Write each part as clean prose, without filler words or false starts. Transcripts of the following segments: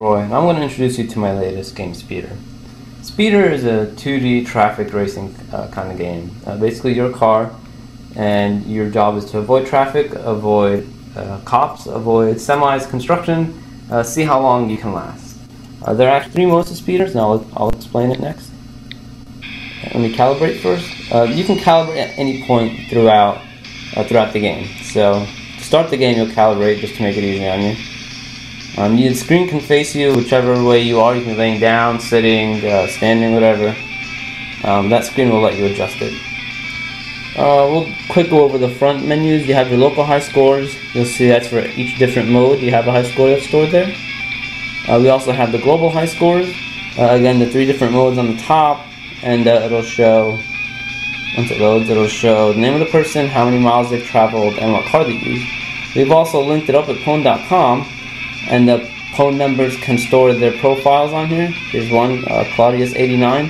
Roy, and I'm going to introduce you to my latest game, SpeedR. SpeedR is a 2D traffic racing kind of game. Basically, you're a car, and your job is to avoid traffic, avoid cops, avoid semis, construction, see how long you can last. There are actually 3 modes of SpeedR, and I'll explain it next. Let me calibrate first. You can calibrate at any point throughout the game. So to start the game, you'll calibrate just to make it easy on you. The screen can face you whichever way you are. You can be laying down, sitting, standing, whatever. That screen will let you adjust it. We'll quick go over the front menus. You have your local high scores. You'll see that's for each different mode. You have a high score that's stored there. We also have the global high scores. Again, the 3 different modes on the top, and it'll show, once it loads, it'll show the name of the person, how many miles they've traveled, and what car they used. We've also linked it up at pwn.com, and the pwn members can store their profiles on here. Here's one, Claudius89.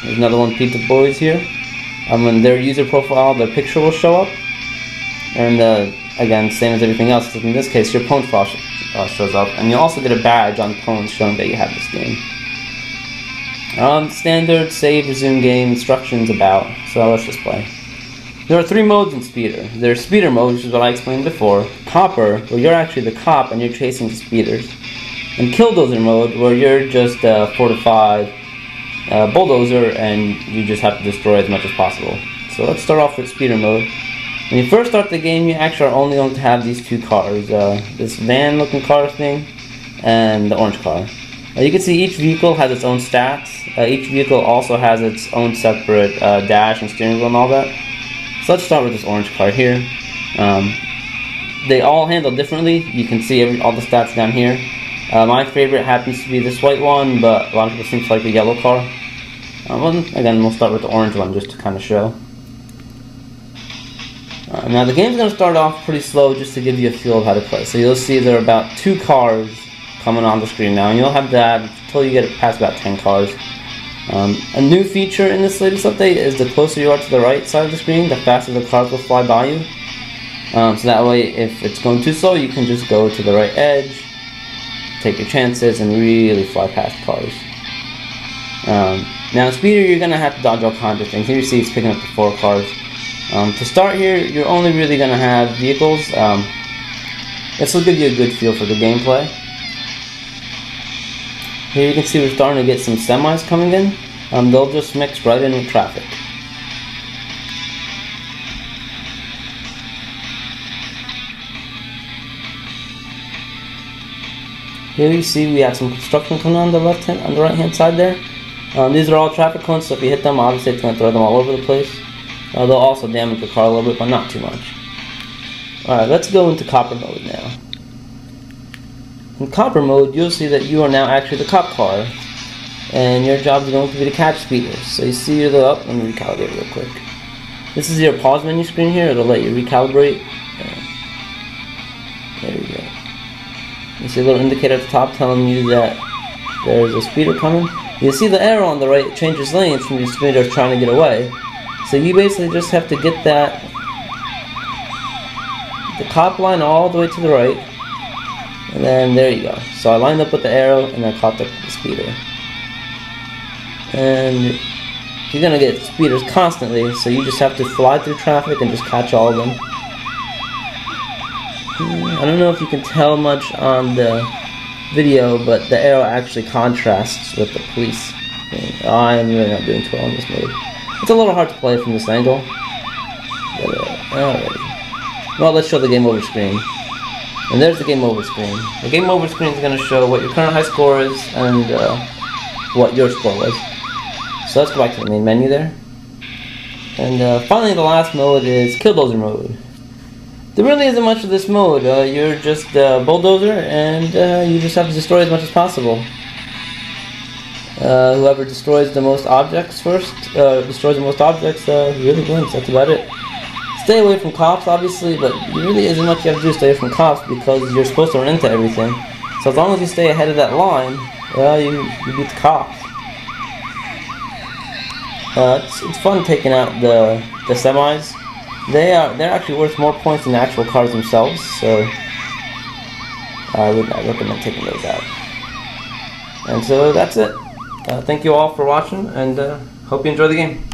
There's another one, Pizza Boys here. In their user profile, their picture will show up. And again, same as everything else, in this case, your pwn file shows up. And you'll also get a badge on pwn showing that you have this game. Standard, save, resume game, instructions, about. So let's just play. There are 3 modes in SpeedR. There's SpeedR mode, which is what I explained before. Copper, where you're actually the cop and you're chasing the speeders. And Killdozer mode, where you're just a 4 to 5 bulldozer and you just have to destroy as much as possible. So let's start off with SpeedR mode. When you first start the game, you actually are only going to have these 2 cars. This van-looking car thing and the orange car. You can see each vehicle has its own stats. Each vehicle also has its own separate dash and steering wheel and all that. So let's start with this orange car here. They all handle differently. You can see all the stats down here. My favorite happens to be this white one, but a lot of people seem to like the yellow car. Again, we'll start with the orange one just to kind of show. Now the game's going to start off pretty slow just to give you a feel of how to play. So you'll see there are about 2 cars coming on the screen now, and you'll have that until you get past about 10 cars. A new feature in this latest update is the closer you are to the right side of the screen, the faster the cars will fly by you. So that way, if it's going too slow, you can just go to the right edge, take your chances, and really fly past cars. Now in SpeedR, you're going to have to dodge all kinds of things. Here you see it's picking up the 4 cars. To start here, you're only really going to have vehicles. This will give you a good feel for the gameplay. Here you can see we're starting to get some semis coming in. They'll just mix right in with traffic. Here you see we have some construction coming on the right hand side there. These are all traffic cones, so if you hit them, obviously it's going to throw them all over the place. They'll also damage the car a little bit, but not too much. Alright, let's go into copper mode now. In copper mode, you'll see that you are now actually the cop car, and your job is going to be to catch speeders. So you see your little, let me recalibrate real quick. This is your pause menu screen here. It'll let you recalibrate. There you go. You see a little indicator at the top telling you that there's a speeder coming. You see the arrow on the right changes lanes from your speeder trying to get away. So you basically just have to get the cop line all the way to the right. And then there you go. So I lined up with the arrow and I caught the speeder. And you're going to get speeders constantly, so you just have to fly through traffic and just catch all of them. I don't know if you can tell much on the video, but the arrow actually contrasts with the police thing. I am really not doing too well in this mode. It's a little hard to play from this angle. But, alrighty. Well, let's show the game over screen. And there's the game over screen. The game over screen is going to show what your current high score is and what your score was. So let's go back to the main menu there. And finally, the last mode is Killdozer mode. There really isn't much of this mode. You're just a bulldozer, and you just have to destroy as much as possible. Whoever destroys the most objects first, really wins. That's about it. Stay away from cops, obviously, but there really isn't much you have to do to stay away from cops because you're supposed to run into everything. So as long as you stay ahead of that line, well, you beat the cops. It's fun taking out the semis. They're actually worth more points than the actual cars themselves, so I would not recommend taking those out. And so that's it. Thank you all for watching, and hope you enjoy the game.